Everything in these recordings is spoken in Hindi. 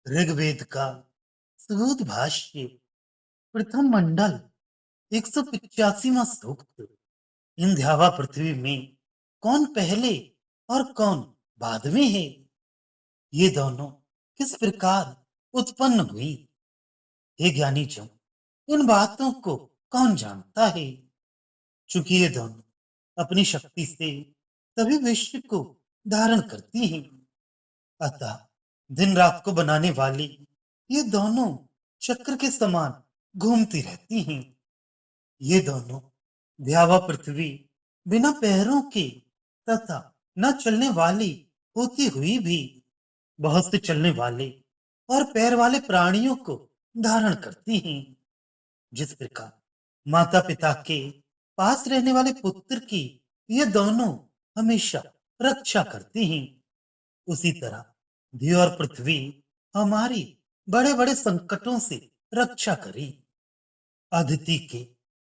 ऋग्वेद का सूत भाष्य प्रथम मंडल 185वां सूक्त। इन ध्यावा पृथ्वी में कौन पहले और कौन बाद में है? ये दोनों किस प्रकार उत्पन्न हुई? हे ज्ञानी जन, इन बातों को कौन जानता है? चूंकि ये दोनों अपनी शक्ति से सभी विश्व को धारण करती हैं, अतः दिन रात को बनाने वाली ये दोनों चक्र के समान घूमती रहती हैं। ये दोनों ध्यावा पृथ्वी बिना पैरों के तथा न चलने वाली होती हुई भी बहुत से चलने वाले और पैर वाले प्राणियों को धारण करती हैं। जिस प्रकार माता पिता के पास रहने वाले पुत्र की ये दोनों हमेशा रक्षा करती हैं, उसी तरह धी और पृथ्वी हमारी बड़े बड़े संकटों से रक्षा करी। अदिति के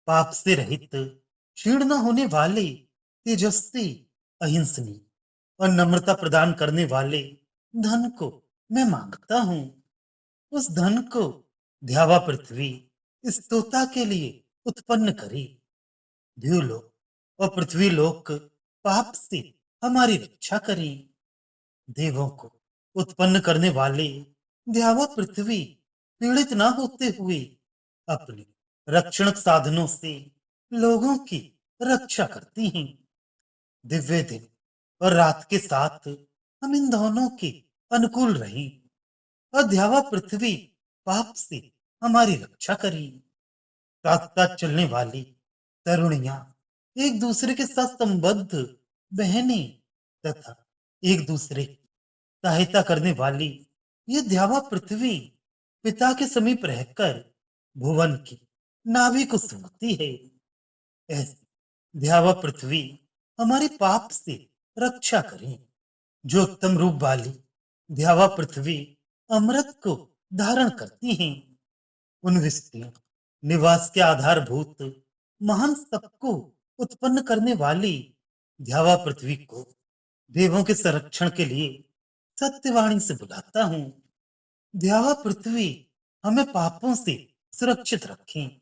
पाप से रहित, क्षीण न होने वाले, तेजस्वी, अहिंसनी और नम्रता प्रदान करने वाले धन को मैं मांगता हूँ। उस धन को ध्यावा पृथ्वी इस तोता के लिए उत्पन्न करी। द्यूलोक और पृथ्वी लोक पाप से हमारी रक्षा करें। देवों को उत्पन्न करने वाले ध्यावा पृथ्वी पीड़ित न होते हुए अपने रक्षणक साधनों से लोगों की रक्षा करती हैं। दिव्य दिन और रात के साथ हम इन दोनों के अनुकूल रहें और ध्यावा पृथ्वी पाप से हमारी रक्षा करें। साथ साथ चलने वाली तरुणियां, एक दूसरे के साथ संबद्ध बहनें तथा एक दूसरे की सहायता करने वाली ये ध्यावा पृथ्वी पिता के समीप रहकर भुवन की नाभि को सूंघती है। ऐसी ध्यावा पृथ्वी हमारे पाप से रक्षा करें। जो उत्तम रूप वाली ध्यावा पृथ्वी अमृत को धारण करती हैं, उन विस्तीर्ण निवास के आधारभूत महान सबको उत्पन्न करने वाली ध्यावा पृथ्वी को देवों के संरक्षण के लिए सत्यवाणी से बुलाता हूँ। ध्यावा पृथ्वी हमें पापों से सुरक्षित रखें।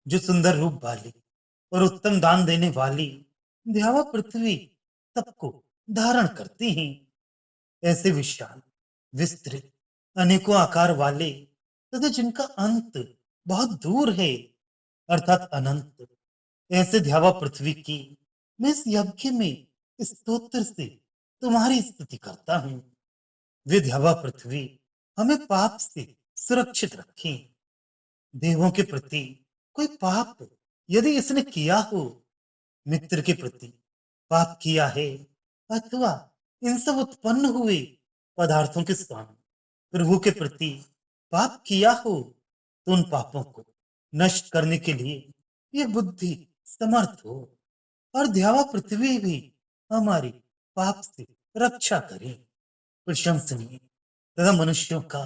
जो सुंदर रूप वाली और उत्तम दान देने वाली ध्यावा पृथ्वी सबको धारण करती हैं। ऐसे विशाल, विस्तृत, अनेकों आकार वाले तथा जिनका अंत बहुत दूर है, अर्थात अनंत, ऐसे ध्यावा पृथ्वी की मैं इस यज्ञ में स्तोत्र से तुम्हारी स्तुति करता हूँ। वे ध्यावा पृथ्वी हमें पाप से सुरक्षित रखें। देवों के प्रति कोई पाप यदि इसने किया हो, मित्र के प्रति पाप किया है, अथवा इन सब उत्पन्न हुए पदार्थों के स्वामी प्रभु के प्रति पाप किया हो, तो उन पापों को नष्ट करने के लिए ये बुद्धि समर्थ हो और ध्यावा पृथ्वी भी हमारी पाप से रक्षा करे। प्रशंसनीय तथा मनुष्यों का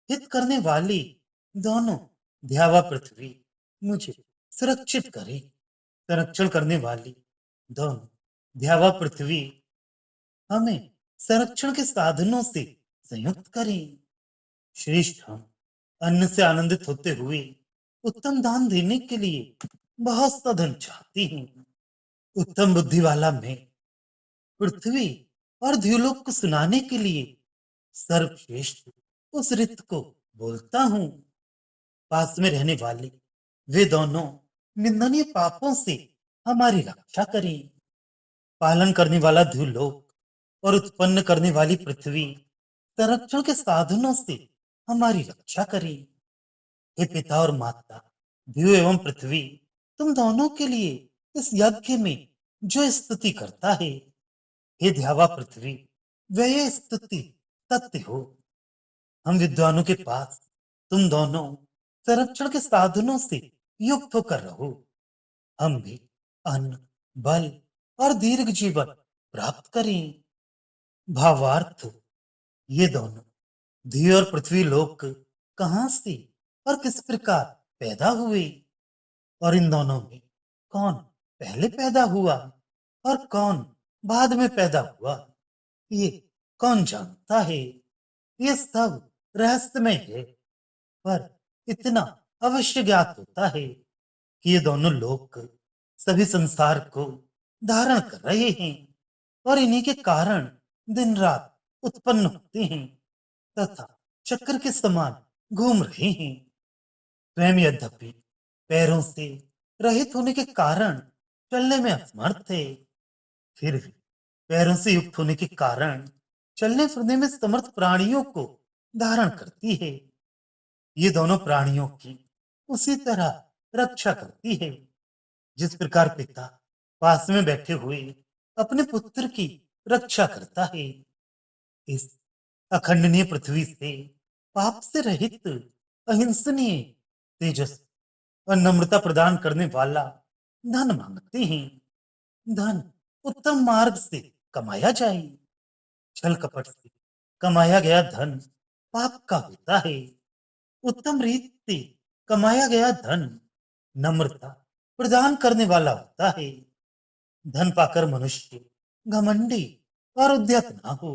हित करने वाली दोनों ध्यावा पृथ्वी मुझे सुरक्षित करे। संरक्षण करने वाली दोनों ध्यावा पृथ्वी हमें संरक्षण के साधनों से संयुक्त करें। श्रेष्ठ हम अन्न से आनंदित होते हुए उत्तम दान देने के लिए बहुत सा धन चाहती हैं। उत्तम बुद्धि वाला मैं पृथ्वी और द्युलोक को सुनाने के लिए सर्वश्रेष्ठ उस रित को बोलता हूँ। पास में रहने वाले वे दोनों निंदनीय पापों से हमारी रक्षा करें। पालन करने वाला द्युलोक और उत्पन्न करने वाली पृथ्वी संरक्षण के साधनों से हमारी रक्षा करें। हे पिता और माता, द्यु एवं पृथ्वी, तुम दोनों के लिए इस यज्ञ में जो स्तुति करता है, हे ध्यावा पृथ्वी, वह यह स्तुति सत्य हो। हम विद्वानों के पास तुम दोनों संरक्षण के साधनों से युक्त होकर रहो। हम भी अन्न, बल और दीर्घ जीवन प्राप्त करें। भावार्थ, ये दोनों धी और पृथ्वी लोक कहां से और किस प्रकार पैदा हुए, और इन दोनों में कौन पहले पैदा हुआ और कौन बाद में पैदा हुआ, ये कौन जानता है? ये सब रहस्यमय है, पर इतना अवश्य ज्ञात होता है कि ये दोनों लोक सभी संसार को धारण कर रहे हैं और इन्हीं के कारण दिन रात उत्पन्न होते हैं तथा चक्र के समान घूम रहे हैं। स्वयं यद्यपि पैरों से रहित होने के कारण चलने में असमर्थ है, फिर भी पैरों से युक्त होने के कारण चलने फिरने में समर्थ प्राणियों को धारण करती है। ये दोनों प्राणियों की उसी तरह रक्षा करती है जिस प्रकार पिता पास में बैठे हुए अपने पुत्र की रक्षा करता है। इस अखंडनीय पृथ्वी से पाप से रहित अहिंसनीय तेजस और नम्रता प्रदान करने वाला धन मांगते हैं। धन उत्तम मार्ग से कमाया जाए। छल कपट से कमाया गया धन पाप का होता है। उत्तम रीत से कमाया गया धन नम्रता प्रदान करने वाला होता है। धन पाकर मनुष्य घमंडी और उद्यत ना हो,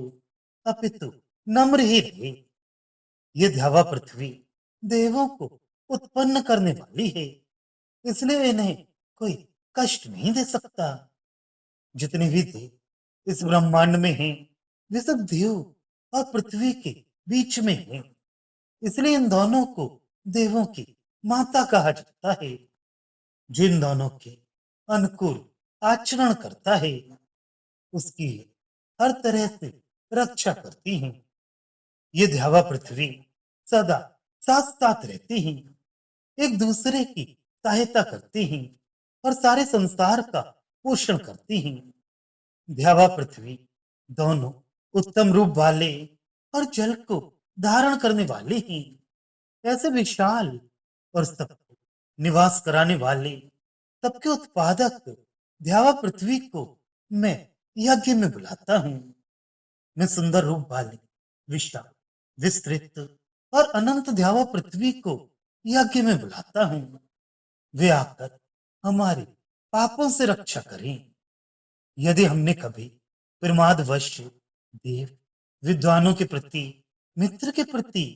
अपितु नम्र ही रहे। ये ध्यावा पृथ्वी देवों को उत्पन्न करने वाली है, इसलिए इन्हें कोई कष्ट नहीं दे सकता। जितने भी देव इस ब्रह्मांड में हैं, वे सब देव और पृथ्वी के बीच में हैं। इसलिए इन दोनों को देवों की माता कहा जाता है। जिन दोनों के अनुकूल आचरण करता है, उसकी हर तरह से रक्षा करती हैं। ये ध्यावा पृथ्वी सदा साथ साथ रहती हैं, एक दूसरे की सहायता करती हैं और सारे संसार का पोषण करती हैं। ध्यावा पृथ्वी दोनों उत्तम रूप वाले और जल को धारण करने वाले हैं। ऐसे विशाल और सबको निवास कराने वाले सबके उत्पादक ध्यावा पृथ्वी को मैं यज्ञ में बुलाता हूँ। मैं सुंदर रूप वाले विशाल विस्तृत और अनंत ध्यावा पृथ्वी को यज्ञ में बुलाता हूँ। वे आकर हमारे पापों से रक्षा करें। यदि हमने कभी प्रमादवश देव विद्वानों के प्रति, मित्र के प्रति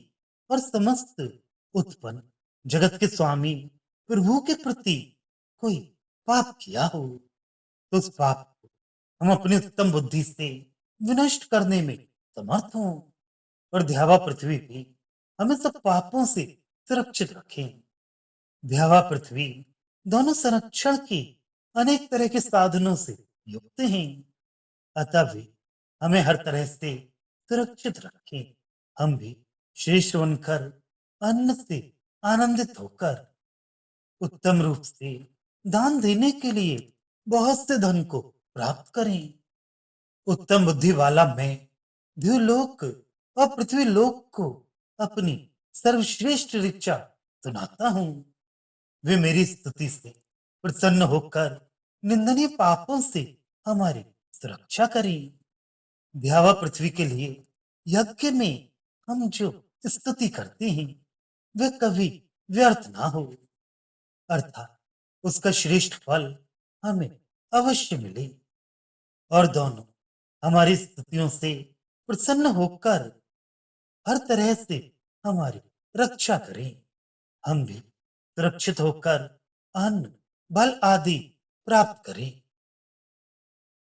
और समस्त उत्पन्न जगत के स्वामी प्रभु के प्रति कोई पाप किया हो, तो उस पाप को हम अपनी उत्तम बुद्धि से विनष्ट करने में समर्थ हों और ध्यावा पृथ्वी भी हमें सब पापों से सुरक्षित रखें। ध्यावा पृथ्वी दोनों संरक्षण की अनेक तरह के साधनों से युक्त हैं, अतः वे हमें हर तरह से सुरक्षित रखें। हम भी श्रेष्ठ बनकर अन्न से आनंदित होकर उत्तम रूप से दान देने के लिए बहुत से धन को प्राप्त करें। उत्तम बुद्धि वाला मैं द्युलोक और पृथ्वी लोक को अपनी सर्वश्रेष्ठ ऋचा सुनाता हूँ। वे मेरी स्तुति से प्रसन्न होकर निंदनीय पापों से हमारी सुरक्षा करें। ध्यावा पृथ्वी के लिए यज्ञ में हम जो स्तुति करते हैं, वे कभी व्यर्थ ना हो, अर्थात उसका श्रेष्ठ फल हमें अवश्य मिले और दोनों हमारी स्तुतियों से प्रसन्न होकर हर तरह से हमारी रक्षा करें। हम भी सुरक्षित होकर अन्न बल आदि प्राप्त करें।